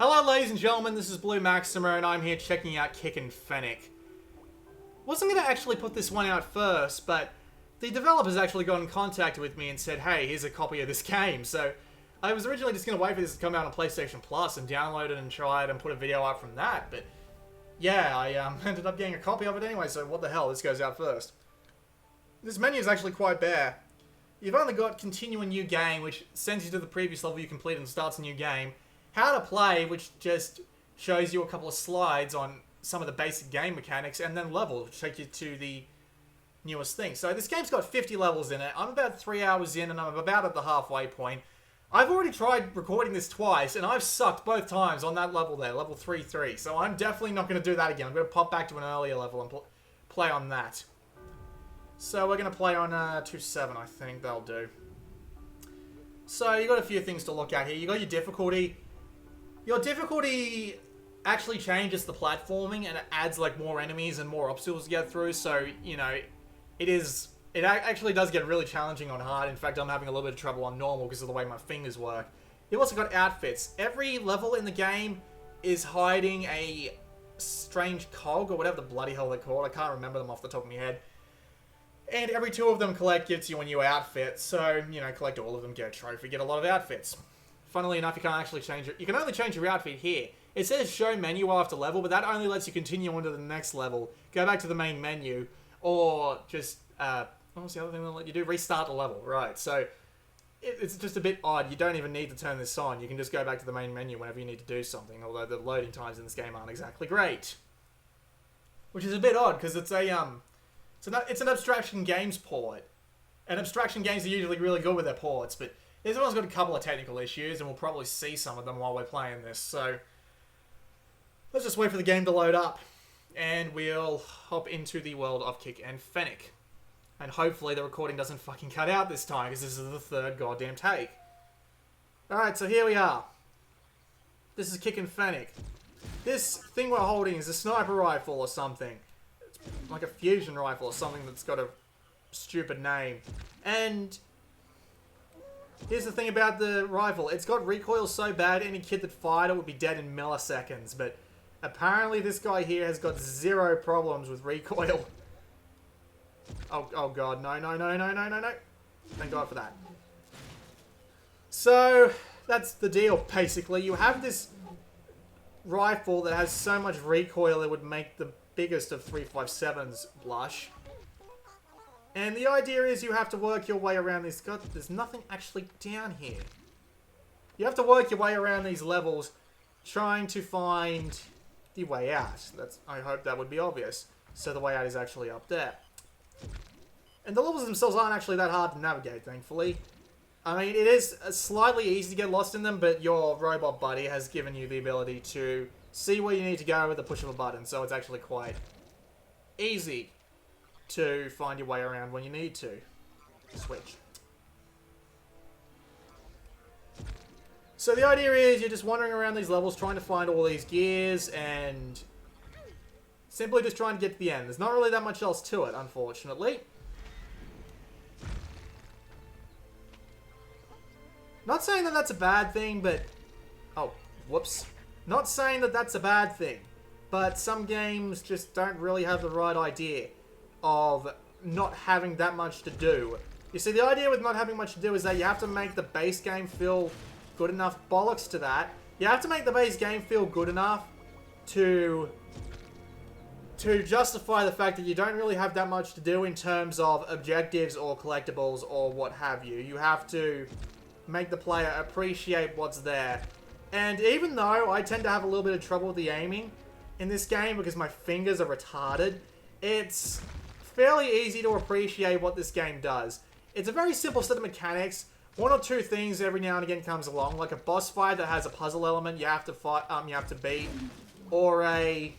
Hello ladies and gentlemen, this is Blue Maxima and I'm here checking out Kickin' Fennick. Wasn't going to actually put this one out first, but the developers actually got in contact with me and said, hey, here's a copy of this game. So I was originally just going to wait for this to come out on PlayStation Plus and download it and try it and put a video up from that, but yeah, I ended up getting a copy of it anyway, so what the hell, this goes out first. This menu is actually quite bare. You've only got continue a new game, which sends you to the previous level you completed and starts a new game. How to play, which just shows you a couple of slides on some of the basic game mechanics, and then level, which take you to the newest thing. So this game's got 50 levels in it. I'm about 3 hours in, and I'm about at the halfway point. I've already tried recording this twice, and I've sucked both times on that level there, level 3-3. So I'm definitely not going to do that again. I'm going to pop back to an earlier level and play on that. So we're going to play on 2-7, I think. That'll do. So you got a few things to look at here. You got your difficulty. Your difficulty actually changes the platforming, and it adds like more enemies and more obstacles to get through. So, you know, it actually does get really challenging on hard. In fact, I'm having a little bit of trouble on normal because of the way my fingers work. You've also got outfits. Every level in the game is hiding a strange cog, or whatever the bloody hell they're called. I can't remember them off the top of my head. And every 2 of them gives you a new outfit. So, you know, collect all of them, get a trophy, get a lot of outfits. Funnily enough, you can't actually change it. You can only change your outfit here. It says show menu after level, but that only lets you continue on to the next level. Go back to the main menu, or just, what was the other thing they'll let you do? Restart the level, right. So, it's just a bit odd. You don't even need to turn this on. You can just go back to the main menu whenever you need to do something, although the loading times in this game aren't exactly great. Which is a bit odd, because it's an Abstraction Games port. And Abstraction Games are usually really good with their ports, but this one's got a couple of technical issues, and we'll probably see some of them while we're playing this, so let's just wait for the game to load up, and we'll hop into the world of Kick and Fennick. And hopefully the recording doesn't fucking cut out this time, because this is the 3rd goddamn take. Alright, so here we are. This is Kick and Fennick. This thing we're holding is a sniper rifle or something. It's like a fusion rifle or something that's got a stupid name. And here's the thing about the rifle. It's got recoil so bad, any kid that fired it would be dead in milliseconds. But apparently this guy here has got 0 problems with recoil. Oh god, no. Thank God for that. So, that's the deal, basically. You have this rifle that has so much recoil it would make the biggest of 357s blush. And the idea is you have to work your way around this. God, there's nothing actually down here. You have to work your way around these levels trying to find the way out. I hope that would be obvious. So the way out is actually up there. And the levels themselves aren't actually that hard to navigate, thankfully. I mean, it is slightly easy to get lost in them, but your robot buddy has given you the ability to see where you need to go with the push of a button. So it's actually quite easy to find your way around when you need to. Switch. So the idea is you're just wandering around these levels trying to find all these gears and simply just trying to get to the end. There's not really that much else to it, unfortunately. Not saying that that's a bad thing, but... oh, whoops. Not saying that that's a bad thing, but some games just don't really have the right idea of not having that much to do. You see, the idea with not having much to do is that you have to make the base game feel good enough. Bollocks to that. You have to make the base game feel good enough to justify the fact that you don't really have that much to do in terms of objectives or collectibles or what have you. You have to make the player appreciate what's there. And even though I tend to have a little bit of trouble with the aiming in this game because my fingers are retarded, it's fairly easy to appreciate what this game does. It's a very simple set of mechanics. 1 or 2 things every now and again comes along, like a boss fight that has a puzzle element you have to fight, you have to beat, or a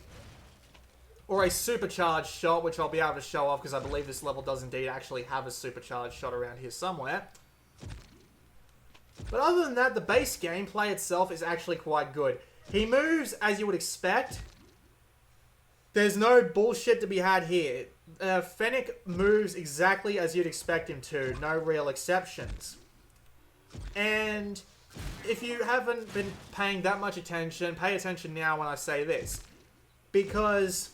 supercharged shot, which I'll be able to show off because I believe this level does indeed actually have a supercharged shot around here somewhere. But other than that, the base gameplay itself is actually quite good. He moves as you would expect. There's no bullshit to be had here. Fennick moves exactly as you'd expect him to. No real exceptions. And if you haven't been paying that much attention, pay attention now when I say this. Because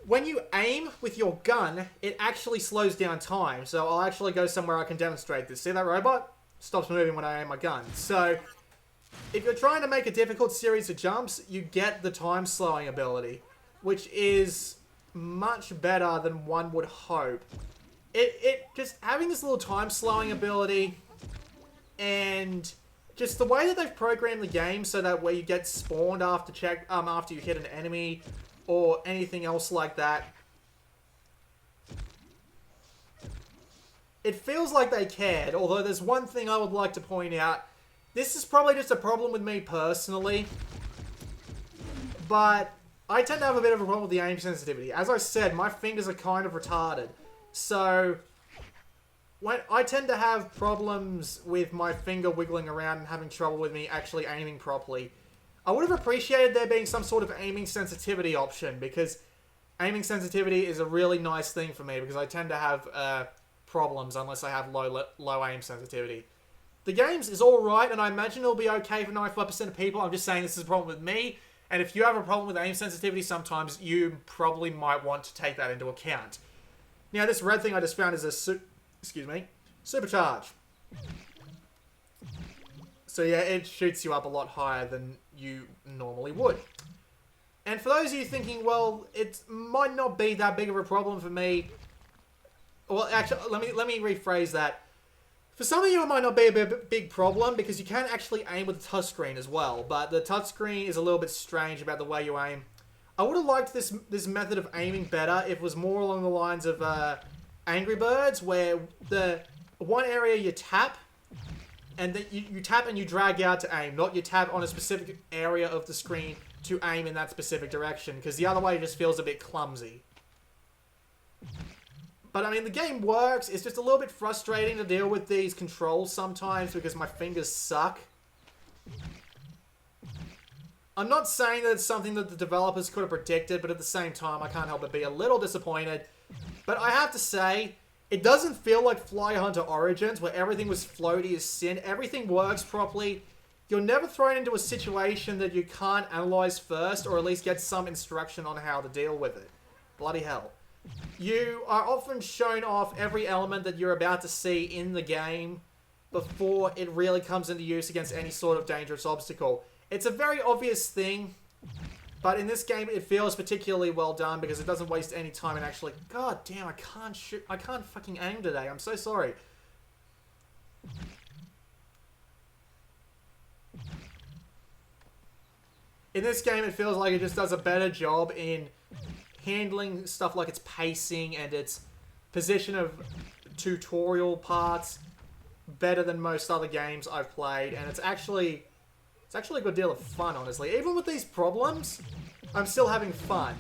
when you aim with your gun, it actually slows down time. So I'll actually go somewhere I can demonstrate this. See that robot? Stops moving when I aim my gun. So if you're trying to make a difficult series of jumps, you get the time slowing ability, which is much better than one would hope. It just having this little time slowing ability, and just the way that they've programmed the game so that where you get spawned after you hit an enemy or anything else like that, it feels like they cared. Although there's one thing I would like to point out. This is probably just a problem with me personally, but I tend to have a bit of a problem with the aim sensitivity. As I said, my fingers are kind of retarded. So when I tend to have problems with my finger wiggling around and having trouble with me actually aiming properly. I would have appreciated there being some sort of aiming sensitivity option, because aiming sensitivity is a really nice thing for me, because I tend to have problems unless I have low aim sensitivity. The games is alright, and I imagine it'll be okay for 95% of people. I'm just saying this is a problem with me, and if you have a problem with aim sensitivity, sometimes you probably might want to take that into account. Now, this red thing I just found is a supercharge. So yeah, it shoots you up a lot higher than you normally would. And for those of you thinking, well, it might not be that big of a problem for me. Well, actually, let me rephrase that. For some of you, it might not be a big problem, because you can actually aim with the touchscreen as well. But the touchscreen is a little bit strange about the way you aim. I would have liked this method of aiming better if it was more along the lines of Angry Birds, where the one area you tap, and then you tap and you drag out to aim, not you tap on a specific area of the screen to aim in that specific direction, because the other way just feels a bit clumsy. But I mean, the game works. It's just a little bit frustrating to deal with these controls sometimes, because my fingers suck. I'm not saying that it's something that the developers could have predicted, but at the same time, I can't help but be a little disappointed. But I have to say, it doesn't feel like Fly Hunter Origins, where everything was floaty as sin. Everything works properly. You're never thrown into a situation that you can't analyze first, or at least get some instruction on how to deal with it. Bloody hell. You are often shown off every element that you're about to see in the game before it really comes into use against any sort of dangerous obstacle. It's a very obvious thing, but in this game it feels particularly well done, because it doesn't waste any time and actually... God damn, I can't shoot. I can't fucking aim today. I'm so sorry. In this game, it feels like it just does a better job in handling stuff like its pacing and its position of tutorial parts better than most other games I've played, and it's actually a good deal of fun, honestly. Even with these problems, I'm still having fun.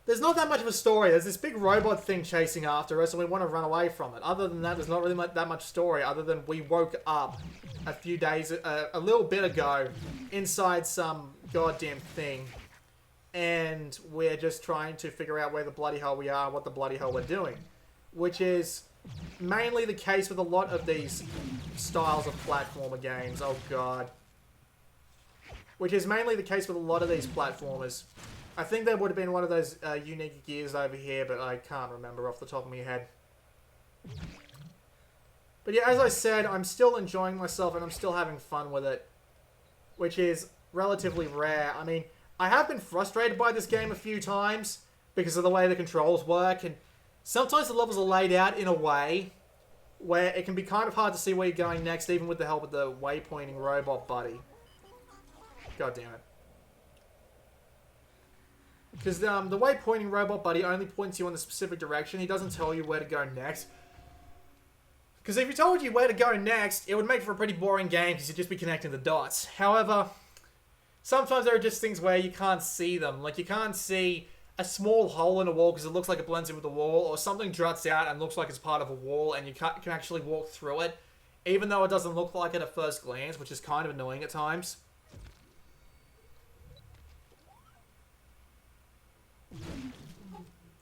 There's not that much of a story. There's this big robot thing chasing after us, and we want to run away from it. Other than that, there's not really that much story, other than we woke up a little bit ago inside some goddamn thing, and we're just trying to figure out where the bloody hell we are, what the bloody hell we're doing. Which is mainly the case with a lot of these styles of platformer games. Oh god. Which is mainly the case with a lot of these platformers. I think there would have been one of those unique gears over here, but I can't remember off the top of my head. But yeah, as I said, I'm still enjoying myself and I'm still having fun with it, which is relatively rare. I mean, I have been frustrated by this game a few times because of the way the controls work, and sometimes the levels are laid out in a way where it can be kind of hard to see where you're going next, even with the help of the waypointing robot buddy. God damn it. Because the waypointing robot buddy only points you in a specific direction. He doesn't tell you where to go next. Because if he told you where to go next, it would make for a pretty boring game because you'd just be connecting the dots. However, sometimes there are just things where you can't see them. Like, you can't see a small hole in a wall because it looks like it blends in with the wall, or something juts out and looks like it's part of a wall and you can actually walk through it, even though it doesn't look like it at first glance, which is kind of annoying at times.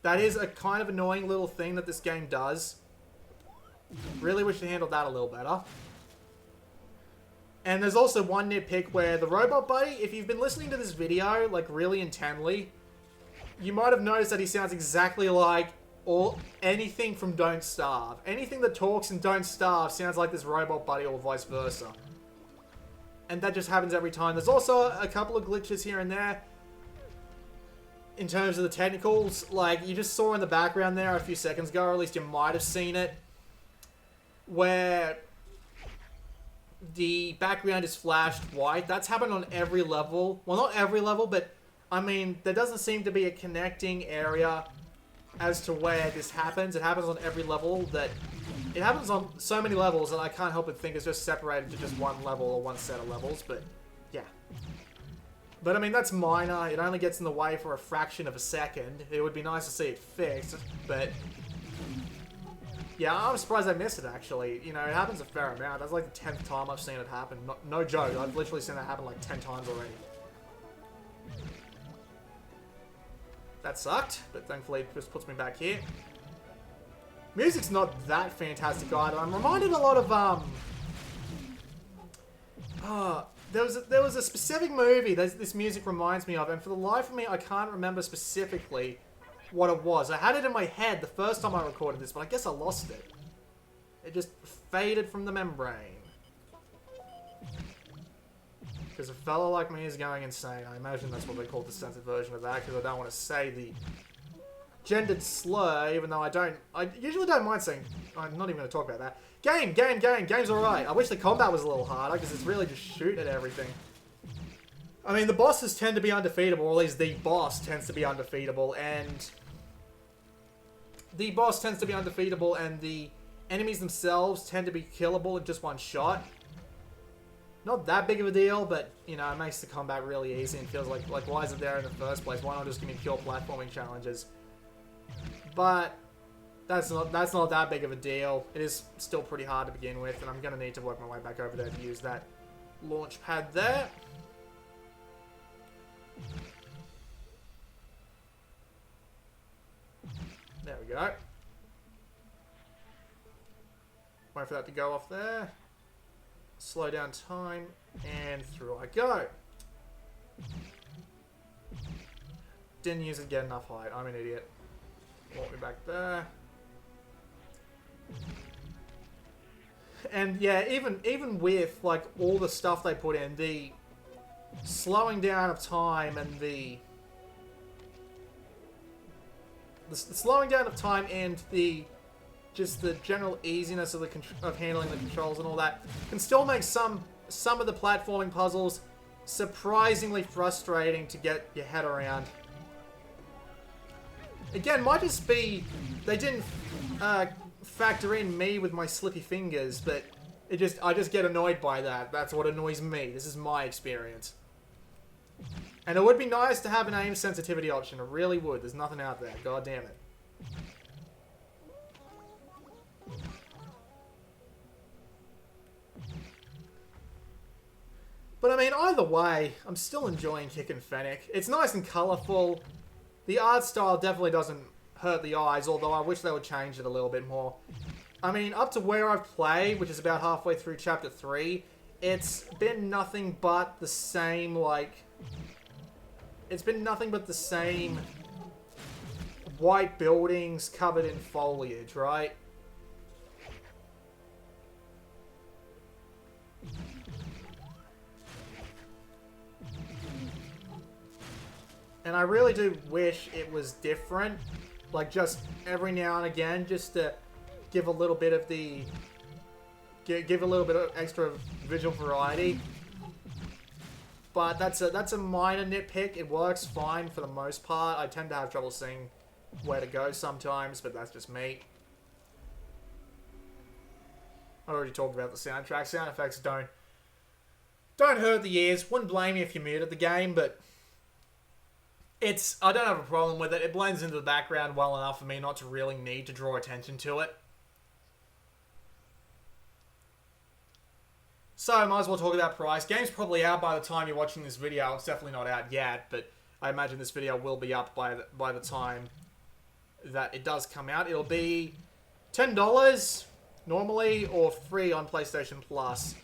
That is a kind of annoying little thing that this game does. Really wish they handled that a little better. And there's also one nitpick where the robot buddy, if you've been listening to this video, like, really intently, you might have noticed that he sounds exactly like anything from Don't Starve. Anything that talks in Don't Starve sounds like this robot buddy or vice versa. And that just happens every time. There's also a couple of glitches here and there in terms of the technicals. Like, you just saw in the background there a few seconds ago, or at least you might have seen it, where the background is flashed white. That's happened on every level. Well, not every level, but, I mean, there doesn't seem to be a connecting area as to where this happens. It happens on every level. It happens on so many levels that I can't help but think it's just separated to just one level or one set of levels, but, yeah. But, I mean, that's minor. It only gets in the way for a fraction of a second. It would be nice to see it fixed, but... yeah, I'm surprised I missed it, actually. You know, it happens a fair amount. That's like the 10th time I've seen it happen. No joke. I've literally seen that happen like 10 times already. That sucked, but thankfully it just puts me back here. Music's not that fantastic either. I'm reminded a lot of, there was a specific movie that this music reminds me of, and for the life of me, I can't remember specifically what it was. I had it in my head the first time I recorded this, but I guess I lost it. It just faded from the membrane. Because a fella like me is going insane. I imagine that's what they call the censored version of that, because I don't want to say the gendered slur, even though I usually don't mind saying, I'm not even going to talk about that. Game's alright. I wish the combat was a little harder, because it's really just shoot at everything. I mean, the bosses tend to be undefeatable, or at least the boss tends to be undefeatable, and the enemies themselves tend to be killable in just one shot. Not that big of a deal, but, you know, it makes the combat really easy and feels like why is it there in the first place? Why not just give me pure platforming challenges? But that's not that big of a deal. It is still pretty hard to begin with, and I'm going to need to work my way back over there to use that launch pad there. There we go. Wait for that to go off there. Slow down time, and through I go. Didn't use it to get enough height. I'm an idiot. Walk me back there. And yeah, even with like all the stuff they put in, the slowing down of time and the slowing down of time and just the general easiness of handling the controls and all that can still make some of the platforming puzzles surprisingly frustrating to get your head around. Again, might just be they didn't factor in me with my slippy fingers, but I just get annoyed by that. That's what annoys me. This is my experience. And it would be nice to have an aim sensitivity option. It really would. There's nothing out there. God damn it. But I mean, either way, I'm still enjoying kicking Fennick. It's nice and colourful. The art style definitely doesn't hurt the eyes, although I wish they would change it a little bit more. I mean, up to where I've played, which is about halfway through Chapter 3, it's been nothing but the same, like... It's been nothing but the same white buildings covered in foliage, right? And I really do wish it was different. Like, just every now and again, just to give a little bit of the... Give a little bit of extra visual variety. But that's a minor nitpick. It works fine for the most part. I tend to have trouble seeing where to go sometimes, but that's just me. I already talked about the soundtrack. Sound effects don't hurt the ears. Wouldn't blame you if you muted the game, but... I don't have a problem with it. It blends into the background well enough for me not to really need to draw attention to it. So, I might as well talk about price. Game's probably out by the time you're watching this video. It's definitely not out yet, but I imagine this video will be up by the time that it does come out. It'll be $10 normally or free on PlayStation Plus.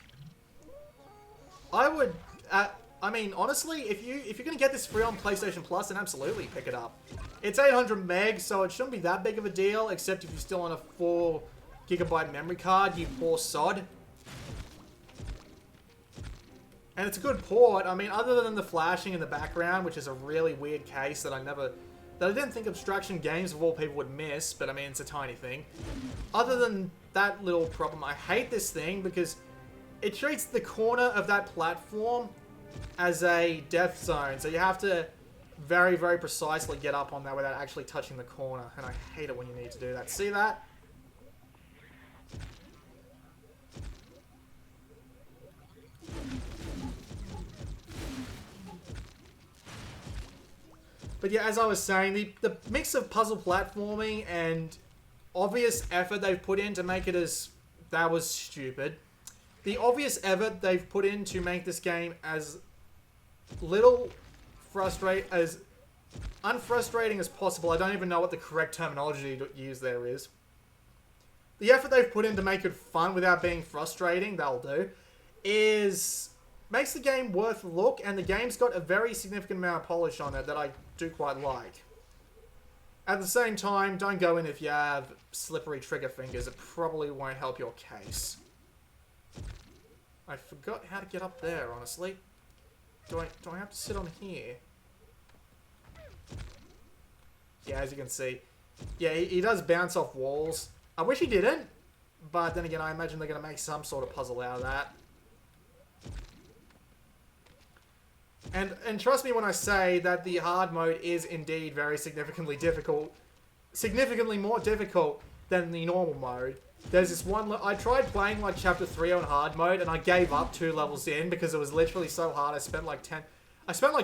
I would... I mean, honestly, if you're gonna get this free on PlayStation Plus, then absolutely pick it up. It's 800 meg, so it shouldn't be that big of a deal, except if you're still on a 4GB memory card, you poor sod. And it's a good port. I mean, other than the flashing in the background, which is a really weird case that I didn't think Obstruction Games of all people would miss, but I mean, it's a tiny thing. Other than that little problem, I hate this thing because it treats the corner of that platform as a death zone. So you have to very, very precisely get up on that without actually touching the corner. And I hate it when you need to do that. See that? But yeah, as I was saying, the mix of puzzle platforming and obvious effort they've put in to make it as... That was stupid. The obvious effort they've put in to make this game as unfrustrating as possible. I don't even know what the correct terminology to use there is. The effort they've put in to make it fun without being frustrating, that'll do, makes the game worth a look, and the game's got a very significant amount of polish on it that I do quite like. At the same time, don't go in if you have slippery trigger fingers. It probably won't help your case. I forgot how to get up there, honestly. Do I have to sit on here? Yeah, as you can see. Yeah, he does bounce off walls. I wish he didn't, but then again, I imagine they're going to make some sort of puzzle out of that. And trust me when I say that the hard mode is indeed very significantly difficult. Significantly more difficult than the normal mode. There's this one... I tried playing like Chapter 3 on hard mode and I gave up 2 levels in because it was literally so hard. I spent like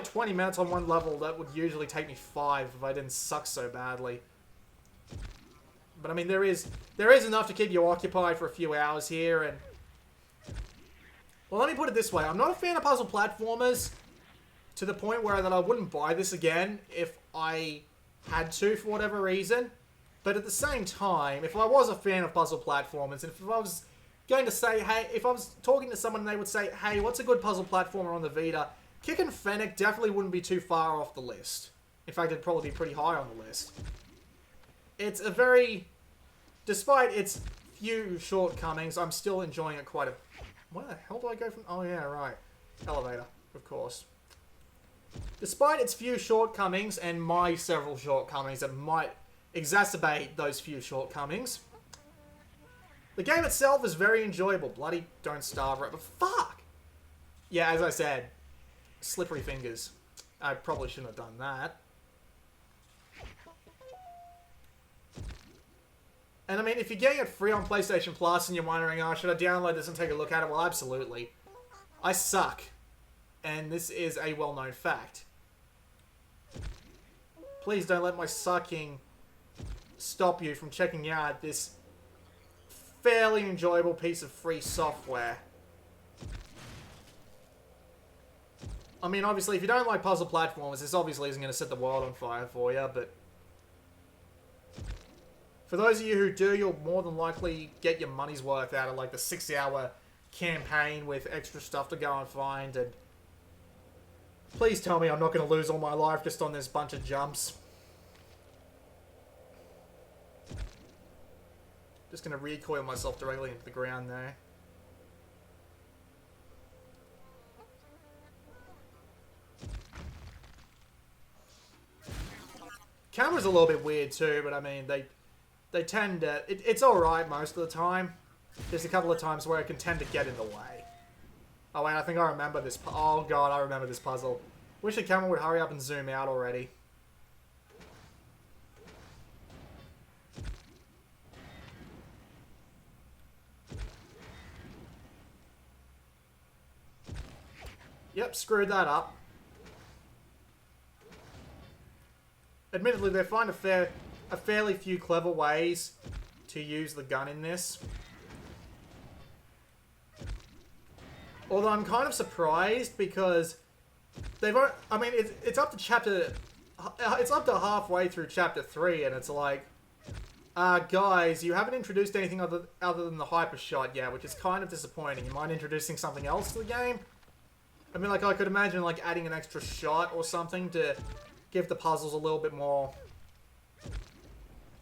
20 minutes on one level that would usually take me 5 if I didn't suck so badly. But I mean, there is enough to keep you occupied for a few hours here, and... Well, let me put it this way. I'm not a fan of puzzle platformers to the point where that I wouldn't buy this again if I had to for whatever reason. But at the same time, if I was a fan of puzzle platformers, and if I was going to say, hey, if I was talking to someone and they would say, hey, what's a good puzzle platformer on the Vita? Kickin' Fennick definitely wouldn't be too far off the list. In fact, it'd probably be pretty high on the list. It's a very... Despite its few shortcomings, I'm still enjoying it quite a... Where the hell do I go from... Oh, yeah, right. Elevator, of course. Despite its few shortcomings, and my several shortcomings that might exacerbate those few shortcomings, the game itself is very enjoyable. Bloody don't starve right, but fuck! Yeah, as I said, slippery fingers. I probably shouldn't have done that. And I mean, if you're getting it free on PlayStation Plus and you're wondering, oh, should I download this and take a look at it? Well, absolutely. I suck. And this is a well-known fact. Please don't let my sucking stop you from checking out this fairly enjoyable piece of free software. I mean, obviously, if you don't like puzzle platformers, this obviously isn't going to set the world on fire for you, but... For those of you who do, you'll more than likely get your money's worth out of, like, the 6-hour campaign with extra stuff to go and find, and... Please tell me I'm not going to lose all my life just on this bunch of jumps. Just going to recoil myself directly into the ground there. Camera's a little bit weird too, but I mean, they tend to... It's alright most of the time. There's a couple of times where it can tend to get in the way. Oh wait, I think I remember this... Oh god, I remember this puzzle. Wish the camera would hurry up and zoom out already. Yep, screwed that up. Admittedly, they find a fairly few clever ways to use the gun in this. Although I'm kind of surprised because they've... I mean, it's up to chapter... It's up to halfway through chapter 3 and it's like... guys, you haven't introduced anything other than the hyper shot yet, which is kind of disappointing. You mind introducing something else to the game? I mean, like, I could imagine, like, adding an extra shot or something to give the puzzles a little bit more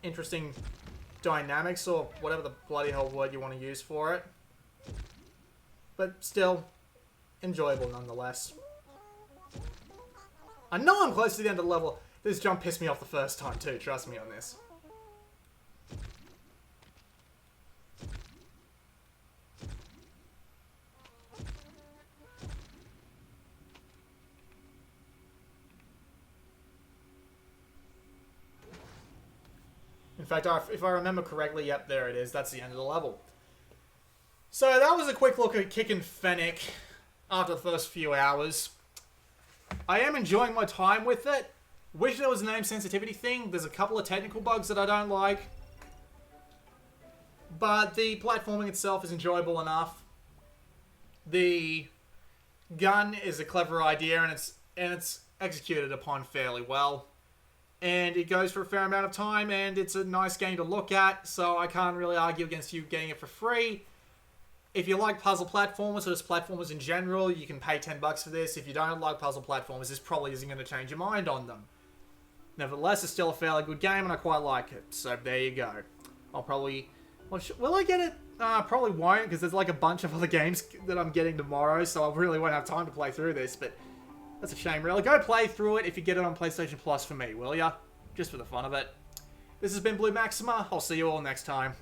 interesting dynamics, or whatever the bloody hell word you want to use for it. But still, enjoyable nonetheless. I know I'm close to the end of the level. This jump pissed me off the first time too, trust me on this. In fact, if I remember correctly, yep, there it is. That's the end of the level. So that was a quick look at Kickin' Fennick after the first few hours. I am enjoying my time with it. Wish there was a name sensitivity thing. There's a couple of technical bugs that I don't like. But the platforming itself is enjoyable enough. The gun is a clever idea, and it's executed upon fairly well. And it goes for a fair amount of time, and it's a nice game to look at, so I can't really argue against you getting it for free. If you like puzzle platformers, or just platformers in general, you can pay $10 for this. If you don't like puzzle platformers, this probably isn't going to change your mind on them. Nevertheless, it's still a fairly good game, and I quite like it. So there you go. I'll probably... will I get it? Probably won't, because there's like a bunch of other games that I'm getting tomorrow, so I really won't have time to play through this, but... That's a shame, really. Go play through it if you get it on PlayStation Plus for me, will ya? Just for the fun of it. This has been Blue Maxima. I'll see you all next time.